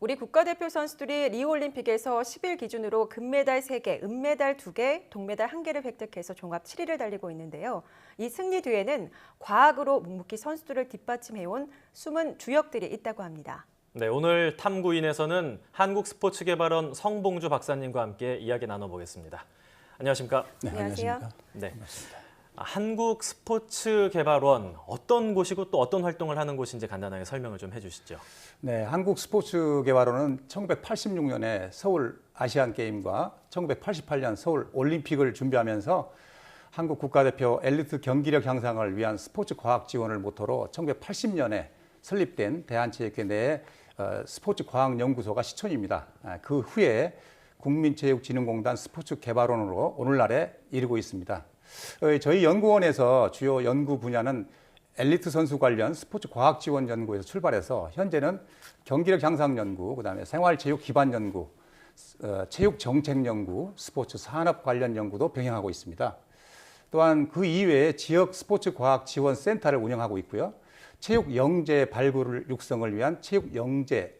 우리 국가대표 선수들이 리우올림픽에서 10일 기준으로 금메달 3개, 은메달 2개, 동메달 1개를 획득해서 종합 7위를 달리고 있는데요. 이 승리 뒤에는 과학으로 묵묵히 선수들을 뒷받침해온 숨은 주역들이 있다고 합니다. 네, 오늘 탐구인에서는 한국스포츠개발원 성봉주 박사님과 함께 이야기 나눠보겠습니다. 안녕하십니까? 네, 안녕하세요. 네. 반갑습니다. 한국스포츠개발원 어떤 곳이고 또 어떤 활동을 하는 곳인지 간단하게 설명을 좀 해주시죠. 네, 한국스포츠개발원은 1986년에 서울 아시안게임과 1988년 서울 올림픽을 준비하면서 한국 국가대표 엘리트 경기력 향상을 위한 스포츠 과학 지원을 모토로 1980년에 설립된 대한체육회 내에 스포츠과학연구소가 시촌입니다. 그 후에 국민체육진흥공단 스포츠개발원으로 오늘날에 이르고 있습니다. 저희 연구원에서 주요 연구 분야는 엘리트 선수 관련 스포츠 과학 지원 연구에서 출발해서 현재는 경기력 향상 연구, 그다음에 생활체육 기반 연구, 체육 정책 연구, 스포츠 산업 관련 연구도 병행하고 있습니다. 또한 그 이외에 지역 스포츠 과학 지원 센터를 운영하고 있고요. 체육 영재 발굴 육성을 위한 체육 영재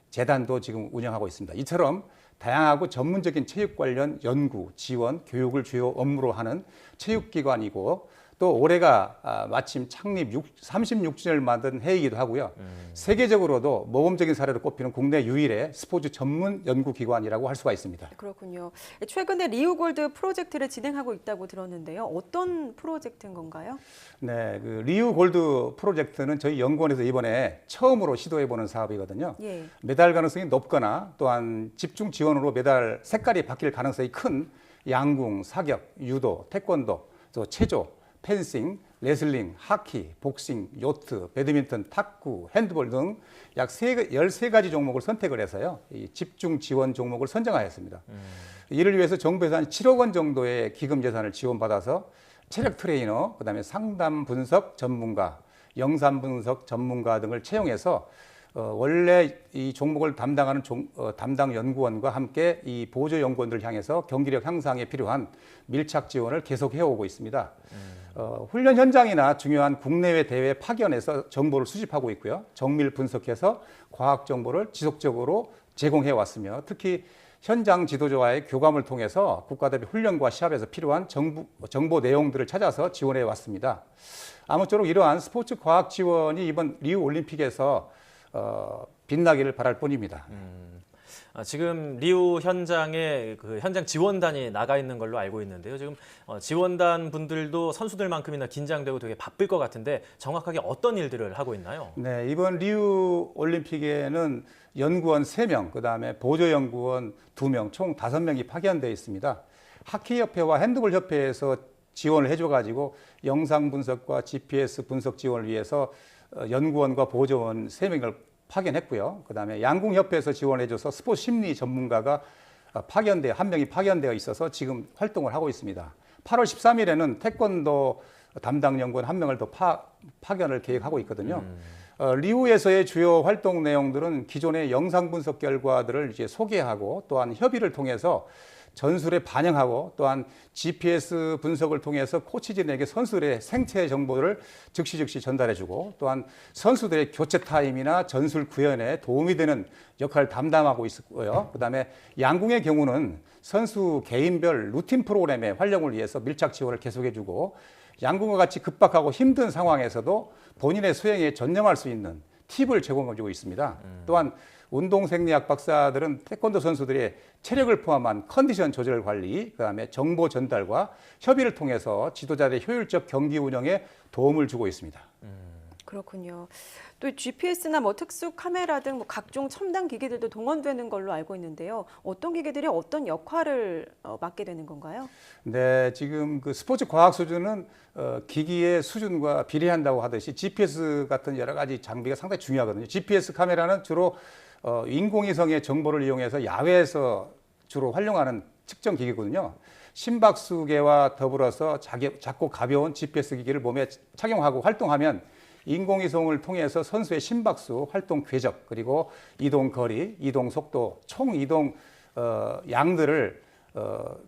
재단도 지금 운영하고 있습니다. 이처럼 다양하고 전문적인 체육 관련 연구, 지원, 교육을 주요 업무로 하는 체육기관이고 또 올해가 마침 창립 36주년을 만든 해이기도 하고요. 세계적으로도 모범적인 사례로 꼽히는 국내 유일의 스포츠 전문 연구기관이라고 할 수가 있습니다. 그렇군요. 최근에 리우골드 프로젝트를 진행하고 있다고 들었는데요. 어떤 프로젝트인 건가요? 네, 그 리우골드 프로젝트는 저희 연구원에서 이번에 처음으로 시도해보는 사업이거든요. 예. 메달 가능성이 높거나 또한 집중 지원으로 메달 색깔이 바뀔 가능성이 큰 양궁, 사격, 유도, 태권도, 또 체조, 펜싱, 레슬링, 하키, 복싱, 요트, 배드민턴, 탁구, 핸드볼 등 약 13가지 종목을 선택을 해서요. 이 집중 지원 종목을 선정하였습니다. 이를 위해서 정부에서 한 7억 원 정도의 기금 예산을 지원받아서 체력 트레이너, 그다음에 상담 분석 전문가, 영상 분석 전문가 등을 채용해서 원래 이 종목을 담당하는 담당 연구원과 함께 이 보조 연구원들을 향해서 경기력 향상에 필요한 밀착 지원을 계속해 오고 있습니다. 훈련 현장이나 중요한 국내외 대회 파견에서 정보를 수집하고 있고요. 정밀 분석해서 과학 정보를 지속적으로 제공해 왔으며 특히 현장 지도자와의 교감을 통해서 국가대표 훈련과 시합에서 필요한 정보 내용들을 찾아서 지원해 왔습니다. 아무쪼록 이러한 스포츠 과학 지원이 이번 리우 올림픽에서 빛나기를 바랄 뿐입니다. 지금 리우 현장에 그 현장 지원단이 나가 있는 걸로 알고 있는데요. 지금 지원단 분들도 선수들만큼이나 긴장되고 되게 바쁠 것 같은데 정확하게 어떤 일들을 하고 있나요? 네, 이번 리우 올림픽에는 연구원 3명, 그다음에 보조 연구원 2명, 총 5명이 파견되어 있습니다. 하키협회와 핸드볼협회에서 지원을 해줘가지고 영상 분석과 GPS 분석 지원을 위해서 연구원과 보조원 3명을 파견했고요. 그다음에 양궁협회에서 지원해줘서 스포츠 심리 전문가가 한 명이 파견되어 있어서 지금 활동을 하고 있습니다. 8월 13일에는 태권도 담당 연구원 1명을 더 파견을 계획하고 있거든요. 리우에서의 주요 활동 내용들은 기존의 영상 분석 결과들을 이제 소개하고 또한 협의를 통해서 전술에 반영하고 또한 GPS 분석을 통해서 코치진에게 선수들의 생체 정보를 즉시 전달해주고 또한 선수들의 교체 타임이나 전술 구현에 도움이 되는 역할을 담당하고 있고요. 그다음에 양궁의 경우는 선수 개인별 루틴 프로그램의 활용을 위해서 밀착 지원을 계속해주고 양궁과 같이 급박하고 힘든 상황에서도 본인의 수행에 전념할 수 있는 팁을 제공해주고 있습니다. 또한 운동생리학 박사들은 태권도 선수들의 체력을 포함한 컨디션 조절 관리, 그다음에 정보 전달과 협의를 통해서 지도자들의 효율적 경기 운영에 도움을 주고 있습니다. 그렇군요. 또 GPS나 특수 카메라 등 각종 첨단 기기들도 동원되는 걸로 알고 있는데요. 어떤 기기들이 어떤 역할을 맡게 되는 건가요? 네, 지금 그 스포츠 과학 수준은 기기의 수준과 비례한다고 하듯이 GPS 같은 여러 가지 장비가 상당히 중요하거든요. GPS 카메라는 주로 인공위성의 정보를 이용해서 야외에서 주로 활용하는 측정 기기거든요. 심박수계와 더불어서 작고 가벼운 GPS 기기를 몸에 착용하고 활동하면 인공위성을 통해서 선수의 심박수, 활동 궤적, 그리고 이동 거리, 이동 속도, 총 이동 양들을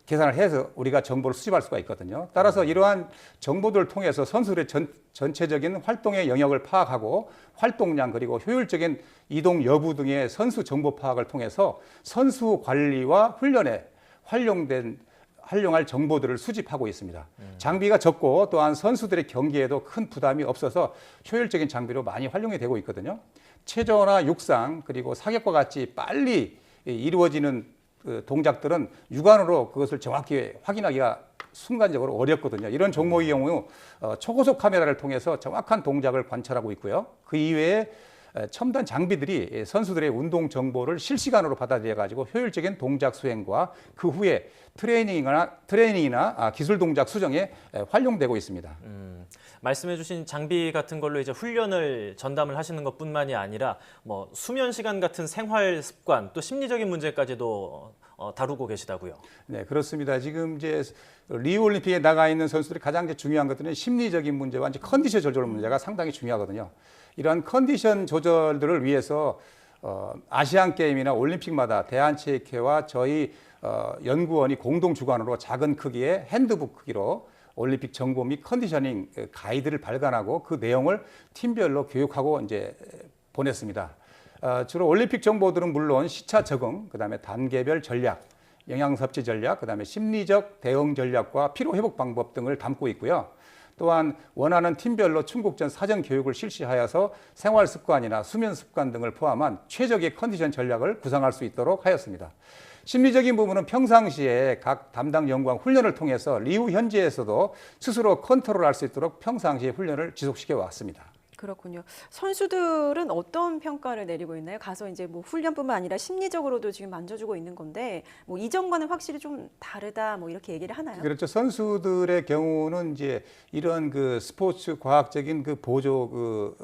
계산을 해서 우리가 정보를 수집할 수가 있거든요. 따라서 이러한 정보들을 통해서 선수들의 전체적인 활동의 영역을 파악하고 활동량 그리고 효율적인 이동 여부 등의 선수 정보 파악을 통해서 선수 관리와 훈련에 활용할 정보들을 수집하고 있습니다. 장비가 적고 또한 선수들의 경기에도 큰 부담이 없어서 효율적인 장비로 많이 활용이 되고 있거든요. 체조나 육상 그리고 사격과 같이 빨리 이루어지는 그 동작들은 육안으로 그것을 정확히 확인하기가 순간적으로 어렵거든요. 이런 종목의 경우 초고속 카메라를 통해서 정확한 동작을 관찰하고 있고요. 그 이외에 첨단 장비들이 선수들의 운동 정보를 실시간으로 받아들여 가지고 효율적인 동작 수행과 그 후에 트레이닝이나 기술 동작 수정에 활용되고 있습니다. 말씀해주신 장비 같은 걸로 이제 훈련을 전담을 하시는 것뿐만이 아니라 뭐 수면 시간 같은 생활 습관 또 심리적인 문제까지도 다루고 계시다고요. 네, 그렇습니다. 지금 이제 리우 올림픽에 나가 있는 선수들이 가장 이제 중요한 것들은 심리적인 문제와 이제 컨디션 조절 문제가 상당히 중요하거든요. 이러한 컨디션 조절들을 위해서 아시안 게임이나 올림픽마다 대한체육회와 저희 연구원이 공동 주관으로 작은 크기의 핸드북 크기로 올림픽 정보 및 컨디셔닝 가이드를 발간하고 그 내용을 팀별로 교육하고 이제 보냈습니다. 주로 올림픽 정보들은 물론 시차 적응, 그다음에 단계별 전략, 영양 섭취 전략, 그다음에 심리적 대응 전략과 피로 회복 방법 등을 담고 있고요. 또한 원하는 팀별로 충국전 사전 교육을 실시하여서 생활 습관이나 수면 습관 등을 포함한 최적의 컨디션 전략을 구상할 수 있도록 하였습니다. 심리적인 부분은 평상시에 각 담당 연구원 훈련을 통해서 리우 현지에서도 스스로 컨트롤할 수 있도록 평상시에 훈련을 지속시켜 왔습니다. 그렇군요. 선수들은 어떤 평가를 내리고 있나요? 가서 이제 뭐 훈련뿐만 아니라 심리적으로도 지금 만져주고 있는 건데 뭐 이전과는 확실히 좀 다르다 뭐 이렇게 얘기를 하나요? 그렇죠. 선수들의 경우는 이제 이런 그 스포츠 과학적인 그 보조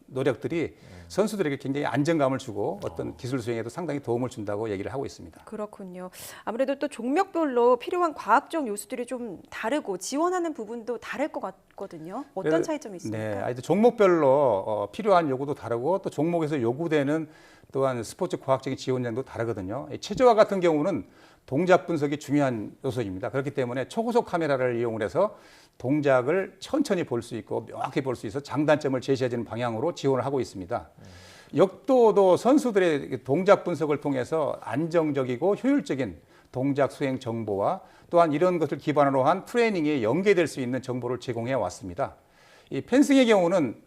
노력들이 선수들에게 굉장히 안정감을 주고 어떤 기술 수행에도 상당히 도움을 준다고 얘기를 하고 있습니다. 그렇군요. 아무래도 또 종목별로 필요한 과학적 요소들이 좀 다르고 지원하는 부분도 다를 것 같거든요. 어떤 차이점이 있습니까? 네, 아주 종목별로 필요한 요구도 다르고 또 종목에서 요구되는 또한 스포츠 과학적인 지원량도 다르거든요. 체조와 같은 경우는 동작 분석이 중요한 요소입니다. 그렇기 때문에 초고속 카메라를 이용을 해서 동작을 천천히 볼 수 있고 명확히 볼 수 있어 장단점을 제시해주는 방향으로 지원을 하고 있습니다. 역도도 선수들의 동작 분석을 통해서 안정적이고 효율적인 동작 수행 정보와 또한 이런 것을 기반으로 한 트레이닝에 연계될 수 있는 정보를 제공해 왔습니다. 이 펜싱의 경우는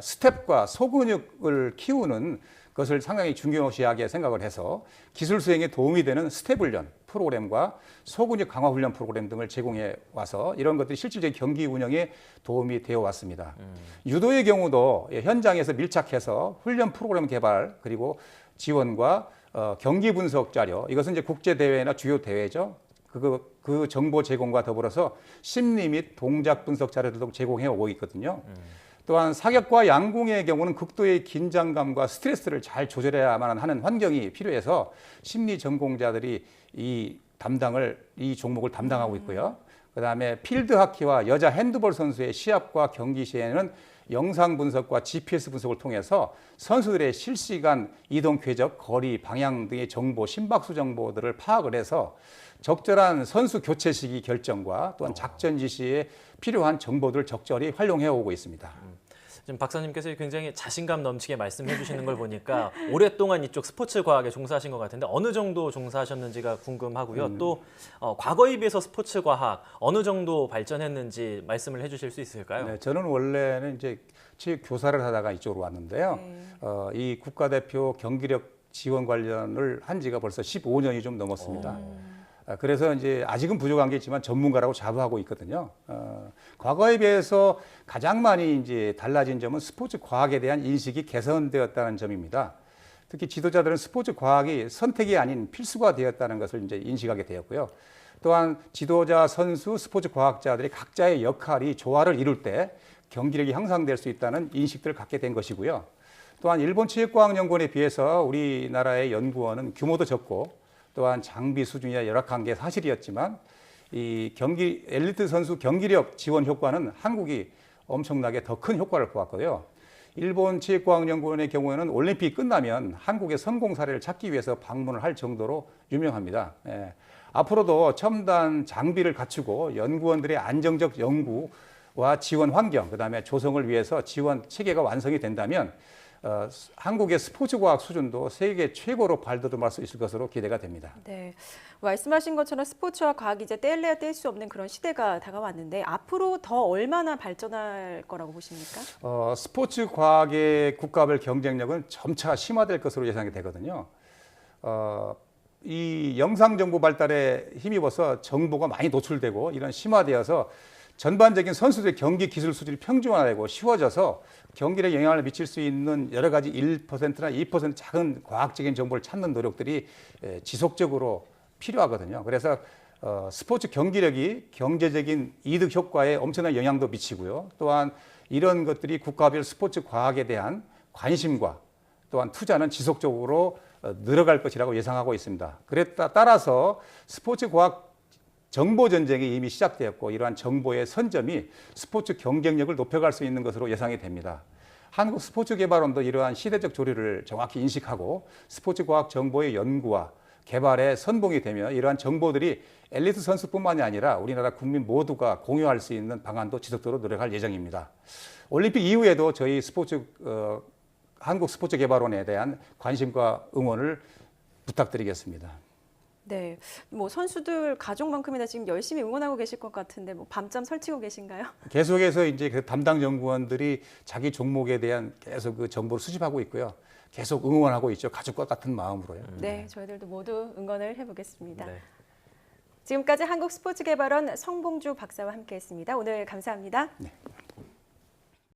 스텝과 소근육을 키우는 것을 상당히 중요시하게 생각을 해서 기술 수행에 도움이 되는 스텝 훈련 프로그램과 소근육 강화 훈련 프로그램 등을 제공해 와서 이런 것들이 실질적인 경기 운영에 도움이 되어 왔습니다. 유도의 경우도 현장에서 밀착해서 훈련 프로그램 개발 그리고 지원과 경기 분석 자료 이것은 이제 국제 대회나 주요 대회죠. 그 정보 제공과 더불어서 심리 및 동작 분석 자료들도 제공해 오고 있거든요. 또한 사격과 양궁의 경우는 극도의 긴장감과 스트레스를 잘 조절해야만 하는 환경이 필요해서 심리 전공자들이 이 종목을 담당하고 있고요. 그다음에 필드 하키와 여자 핸드볼 선수의 시합과 경기 시에는 영상 분석과 GPS 분석을 통해서 선수들의 실시간 이동 궤적, 거리, 방향 등의 정보, 심박수 정보들을 파악을 해서 적절한 선수 교체 시기 결정과 또한 작전 지시에 필요한 정보들을 적절히 활용해 오고 있습니다. 지금 박사님께서 굉장히 자신감 넘치게 말씀해 주시는 걸 보니까 오랫동안 이쪽 스포츠 과학에 종사하신 것 같은데 어느 정도 종사하셨는지가 궁금하고요. 또 과거에 비해서 스포츠 과학 어느 정도 발전했는지 말씀을 해 주실 수 있을까요? 네, 저는 원래는 이제 체육 교사를 하다가 이쪽으로 왔는데요. 이 국가대표 경기력 지원 관련을 한 지가 벌써 15년이 좀 넘었습니다. 그래서 이제 아직은 부족한 게 있지만 전문가라고 자부하고 있거든요. 과거에 비해서 가장 많이 이제 달라진 점은 스포츠 과학에 대한 인식이 개선되었다는 점입니다. 특히 지도자들은 스포츠 과학이 선택이 아닌 필수가 되었다는 것을 이제 인식하게 되었고요. 또한 지도자, 선수, 스포츠 과학자들이 각자의 역할이 조화를 이룰 때 경기력이 향상될 수 있다는 인식들을 갖게 된 것이고요. 또한 일본 체육과학연구원에 비해서 우리나라의 연구원은 규모도 적고 또한 장비 수준이 열악한 게 사실이었지만 이 엘리트 선수 경기력 지원 효과는 한국이 엄청나게 더 큰 효과를 보았고요. 일본 체육과학연구원의 경우에는 올림픽이 끝나면 한국의 성공 사례를 찾기 위해서 방문을 할 정도로 유명합니다. 예. 앞으로도 첨단 장비를 갖추고 연구원들의 안정적 연구와 지원 환경, 그다음에 조성을 위해서 지원 체계가 완성이 된다면 한국의 스포츠 과학 수준도 세계 최고로 발돋움할 수 있을 것으로 기대가 됩니다. 네, 말씀하신 것처럼 스포츠와 과학이 이제 뗄래야 뗄 수 없는 그런 시대가 다가왔는데 앞으로 더 얼마나 발전할 거라고 보십니까? 스포츠 과학의 국가별 경쟁력은 점차 심화될 것으로 예상이 되거든요. 이 영상 정보 발달에 힘입어서 정보가 많이 노출되고 이런 심화되어서 전반적인 선수들의 경기 기술 수준이 평준화되고 쉬워져서 경기에 영향을 미칠 수 있는 여러 가지 1%나 2% 작은 과학적인 정보를 찾는 노력들이 지속적으로 필요하거든요. 그래서 스포츠 경기력이 경제적인 이득 효과에 엄청난 영향도 미치고요. 또한 이런 것들이 국가별 스포츠 과학에 대한 관심과 또한 투자는 지속적으로 늘어갈 것이라고 예상하고 있습니다. 따라서 스포츠 과학 정보 전쟁이 이미 시작되었고 이러한 정보의 선점이 스포츠 경쟁력을 높여갈 수 있는 것으로 예상이 됩니다. 한국스포츠개발원도 이러한 시대적 조류를 정확히 인식하고 스포츠 과학 정보의 연구와 개발에 선봉이 되며 이러한 정보들이 엘리트 선수뿐만이 아니라 우리나라 국민 모두가 공유할 수 있는 방안도 지속적으로 노력할 예정입니다. 올림픽 이후에도 저희 한국스포츠개발원에 대한 관심과 응원을 부탁드리겠습니다. 네, 뭐 선수들 가족만큼이나 지금 열심히 응원하고 계실 것 같은데 뭐 밤잠 설치고 계신가요? 계속해서 이제 그 담당 연구원들이 자기 종목에 대한 계속 그 정보를 수집하고 있고요. 계속 응원하고 있죠. 가족과 같은 마음으로요. 네, 저희들도 모두 응원을 해보겠습니다. 네. 지금까지 한국스포츠개발원 성봉주 박사와 함께했습니다. 오늘 감사합니다. 네.